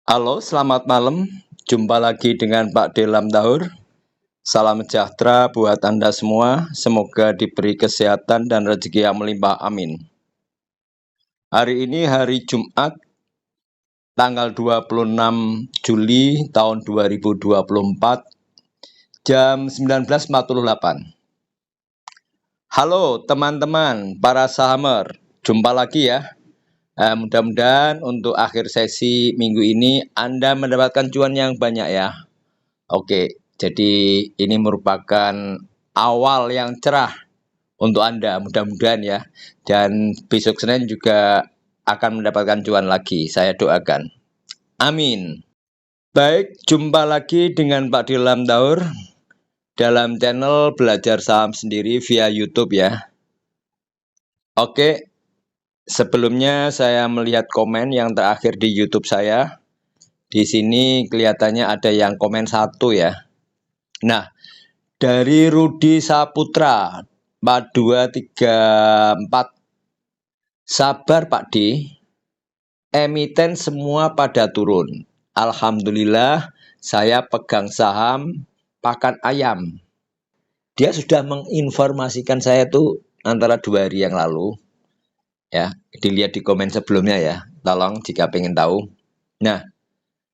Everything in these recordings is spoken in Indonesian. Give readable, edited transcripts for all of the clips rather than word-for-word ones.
Halo, selamat malam. Jumpa lagi dengan Pak Delam Tahur. Salam sejahtera buat Anda semua. Semoga diberi kesehatan dan rezeki yang melimpah. Amin. Hari ini hari Jumat, tanggal 26 Juli tahun 2024, jam 19.48. Halo teman-teman, para sahamer. Jumpa lagi ya. Mudah-mudahan untuk akhir sesi minggu ini Anda mendapatkan cuan yang banyak ya. Oke, jadi ini merupakan awal yang cerah untuk Anda, mudah-mudahan ya. Dan besok Senin juga akan mendapatkan cuan lagi, saya doakan. Amin. Baik, jumpa lagi dengan Pak Dilam Taur dalam channel Belajar Saham Sendiri via YouTube ya. Oke, sebelumnya saya melihat komen yang terakhir di YouTube saya. Di sini kelihatannya ada yang komen 1 ya. Nah, dari Rudi Saputra 4234, sabar Pak D, emiten semua pada turun. Alhamdulillah saya pegang saham pakan ayam. Dia sudah menginformasikan saya tuh antara 2 hari yang lalu. Ya, dilihat di komen sebelumnya ya. Tolong jika pengen tahu. Nah,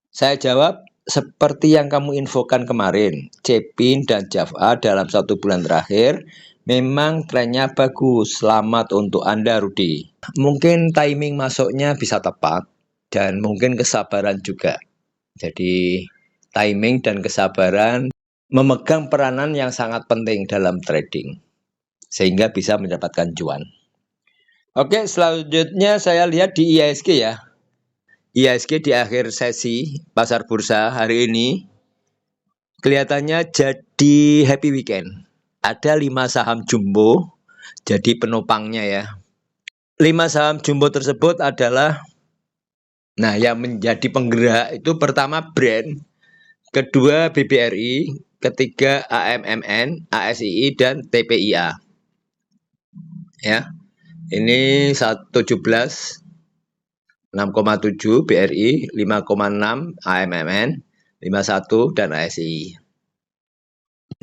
saya jawab seperti yang kamu infokan kemarin, Cepin dan Java dalam 1 bulan terakhir memang trennya bagus. Selamat untuk Anda, Rudi. Mungkin timing masuknya bisa tepat dan mungkin kesabaran juga. Jadi timing dan kesabaran memegang peranan yang sangat penting dalam trading sehingga bisa mendapatkan cuan. Oke, selanjutnya saya lihat di IHSG ya. IHSG di akhir sesi pasar bursa hari ini kelihatannya jadi happy weekend. Ada 5 saham jumbo jadi penopangnya ya. 5 saham jumbo tersebut adalah, nah, yang menjadi penggerak itu pertama brand, kedua BBRI, ketiga AMMN, ASII dan TPIA. Ya. Ini 17 6,7 BRI, 5,6 AMMN, 51 dan ASI.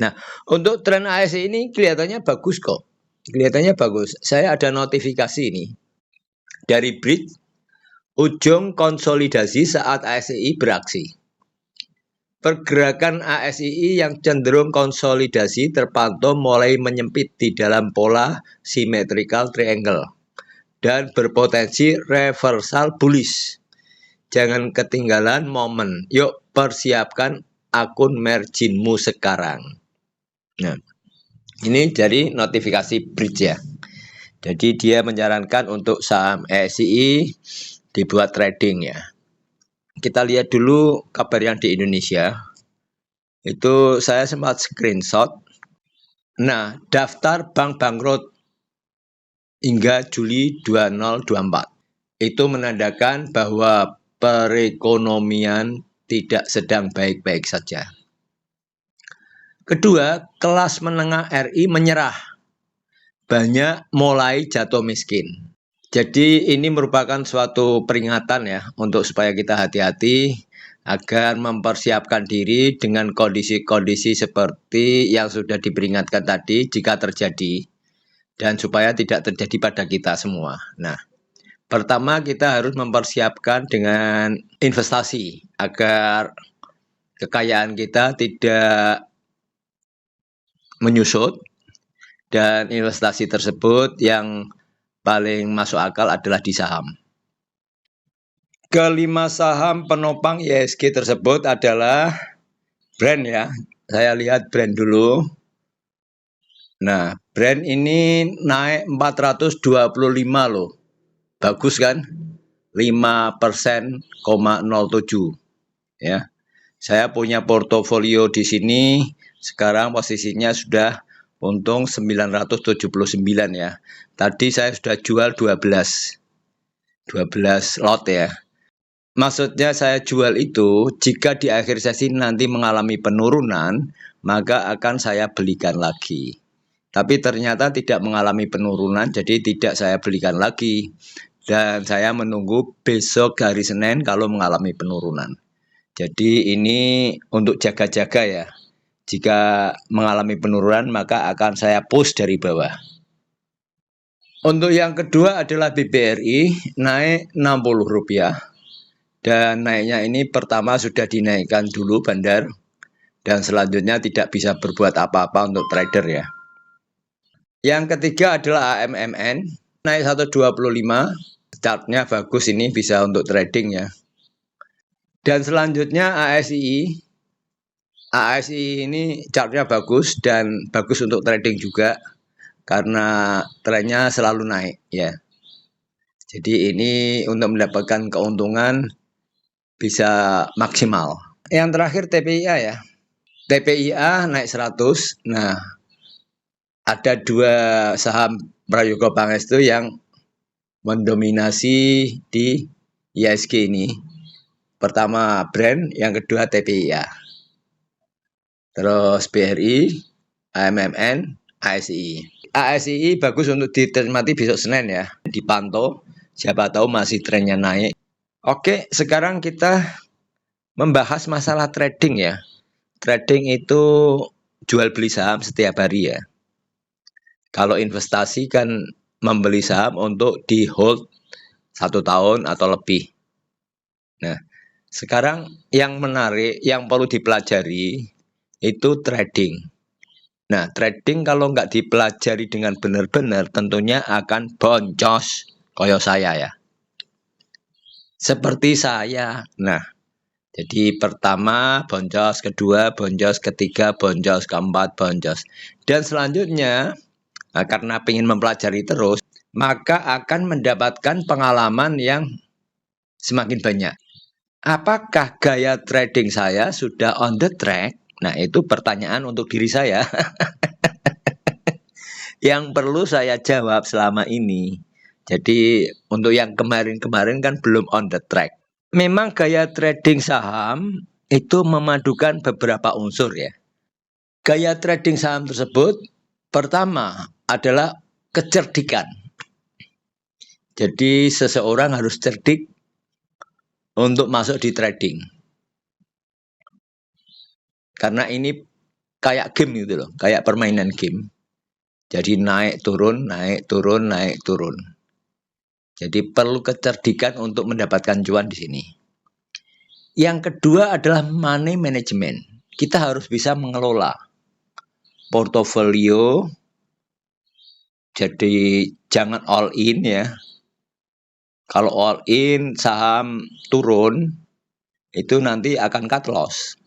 Nah, untuk tren ASI ini kelihatannya bagus kok. Kelihatannya bagus. Saya ada notifikasi ini dari Bridge, ujung konsolidasi saat ASI beraksi. Pergerakan ASI yang cenderung konsolidasi terpantau mulai menyempit di dalam pola symmetrical triangle dan berpotensi reversal bullish. Jangan ketinggalan momen. Yuk persiapkan akun marginmu sekarang. Nah, ini dari notifikasi Bridge ya. Jadi dia menyarankan untuk saham ASI dibuat trading ya. Kita lihat dulu kabar yang di Indonesia. Itu saya sempat screenshot. Nah, daftar bank bangkrut hingga Juli 2024. Itu menandakan bahwa perekonomian tidak sedang baik-baik saja. Kedua, kelas menengah RI menyerah. Banyak mulai jatuh miskin. Jadi ini merupakan suatu peringatan ya untuk supaya kita hati-hati agar mempersiapkan diri dengan kondisi-kondisi seperti yang sudah diperingatkan tadi jika terjadi dan supaya tidak terjadi pada kita semua. Nah, pertama kita harus mempersiapkan dengan investasi agar kekayaan kita tidak menyusut dan investasi tersebut yang paling masuk akal adalah di saham. Kelima saham penopang IHSG tersebut adalah brand ya. Saya lihat brand dulu. Nah, brand ini naik 425 loh. Bagus kan? 5%,07 ya. Saya punya portofolio di sini. Sekarang posisinya sudah untung 979 ya. Tadi saya sudah jual 12 lot ya. Maksudnya saya jual itu jika di akhir sesi nanti mengalami penurunan, maka akan saya belikan lagi. Tapi ternyata tidak mengalami penurunan, jadi tidak saya belikan lagi. dan saya menunggu besok hari Senin kalau mengalami penurunan. Jadi ini untuk jaga-jaga ya. Jika mengalami penurunan maka akan saya push dari bawah. Untuk yang kedua adalah BBRI naik Rp60. Dan naiknya ini pertama sudah dinaikkan dulu bandar. Dan selanjutnya tidak bisa berbuat apa-apa untuk trader ya. Yang ketiga adalah AMMN naik 125. Chartnya bagus, ini bisa untuk trading ya. Dan selanjutnya ASI. ASI ini chartnya bagus dan bagus untuk trading juga karena trennya selalu naik ya. Jadi ini untuk mendapatkan keuntungan bisa maksimal. Yang terakhir TPIA ya. TPIA naik 100. Nah, ada dua saham Prayoga Pangestu yang mendominasi di ISG ini. Pertama brand, yang kedua TPIA. Terus BRI, AMMN, ASI. ASI bagus untuk dicermati besok Senin ya. Dipantau, siapa tahu masih trennya naik. Oke, sekarang kita membahas masalah trading ya. Trading itu jual beli saham setiap hari ya. Kalau investasi kan membeli saham untuk di hold 1 tahun atau lebih. Nah, sekarang yang menarik, yang perlu dipelajari itu trading. Nah, trading kalau nggak dipelajari dengan benar-benar tentunya akan boncos koyo saya ya. Seperti saya. Nah, jadi pertama boncos, kedua boncos, ketiga boncos, keempat boncos. Dan selanjutnya karena ingin mempelajari terus, maka akan mendapatkan pengalaman yang semakin banyak. Apakah gaya trading saya sudah on the track? Nah, itu pertanyaan untuk diri saya yang perlu saya jawab selama ini. Jadi untuk yang kemarin-kemarin kan belum on the track. Memang gaya trading saham itu memadukan beberapa unsur ya. Gaya trading saham tersebut pertama adalah kecerdikan. Jadi seseorang harus cerdik untuk masuk di trading. Karena ini kayak game gitu loh, kayak permainan game. Jadi naik turun, naik turun, naik turun. Jadi perlu kecerdikan untuk mendapatkan cuan di sini. Yang kedua adalah money management. Kita harus bisa mengelola portofolio. Jadi jangan all in ya. Kalau all in saham turun itu nanti akan cut loss.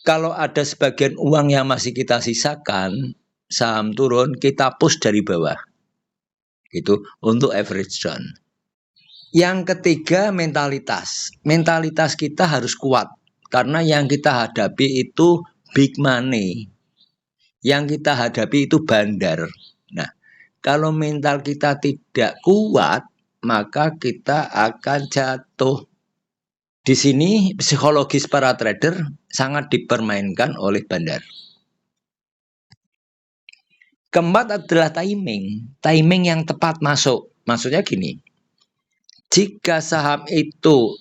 Kalau ada sebagian uang yang masih kita sisakan, saham turun kita push dari bawah. Itu untuk average down. Yang ketiga mentalitas. Mentalitas kita harus kuat karena yang kita hadapi itu big money. Yang kita hadapi itu bandar. Nah, kalau mental kita tidak kuat, maka kita akan jatuh. Di sini psikologis para trader sangat dipermainkan oleh bandar. Keempat adalah timing. Timing yang tepat masuk. Maksudnya gini. Jika saham itu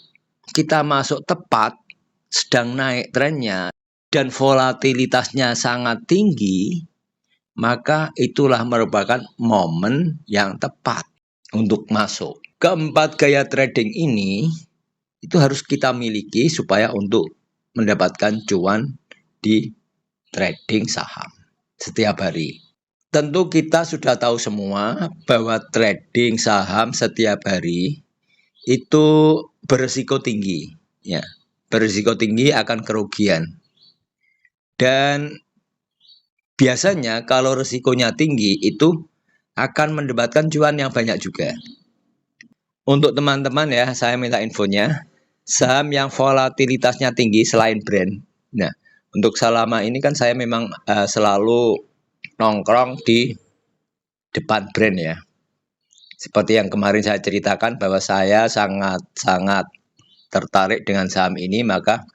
kita masuk tepat, sedang naik trennya, dan volatilitasnya sangat tinggi, maka itulah merupakan momen yang tepat untuk masuk. Keempat gaya trading ini itu harus kita miliki supaya untuk mendapatkan cuan di trading saham setiap hari. Tentu kita sudah tahu semua bahwa trading saham setiap hari itu berisiko tinggi, ya. Berisiko tinggi akan kerugian. Dan biasanya kalau risikonya tinggi itu akan mendapatkan cuan yang banyak juga. Untuk teman-teman ya, saya minta infonya. Saham yang volatilitasnya tinggi selain brand. Nah, untuk selama ini kan saya memang selalu nongkrong di depan brand ya. Seperti yang kemarin saya ceritakan bahwa saya sangat tertarik dengan saham ini, maka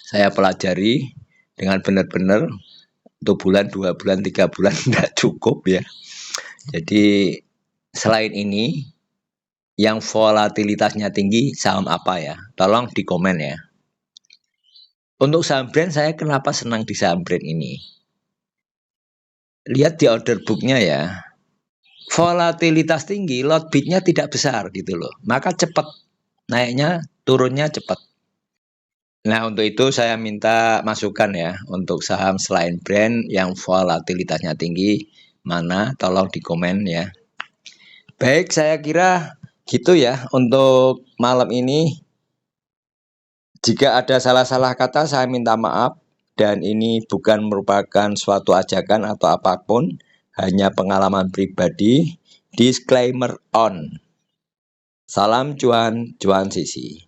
saya pelajari dengan benar-benar untuk bulan, 2 bulan, 3 bulan tidak cukup ya. Jadi selain ini, yang volatilitasnya tinggi saham apa ya? Tolong di komen ya. Untuk saham brand, saya kenapa senang di saham brand ini? Lihat di order booknya ya. Volatilitas tinggi, lot bidnya tidak besar gitu loh. Maka cepat naiknya, turunnya cepat. Nah, untuk itu saya minta masukan ya untuk saham selain brand yang volatilitasnya tinggi mana, tolong di komen ya. Baik, saya kira gitu ya untuk malam ini. Jika ada salah-salah kata, saya minta maaf. Dan ini bukan merupakan suatu ajakan atau apapun, hanya pengalaman pribadi. Disclaimer on. Salam cuan, cuan sisi.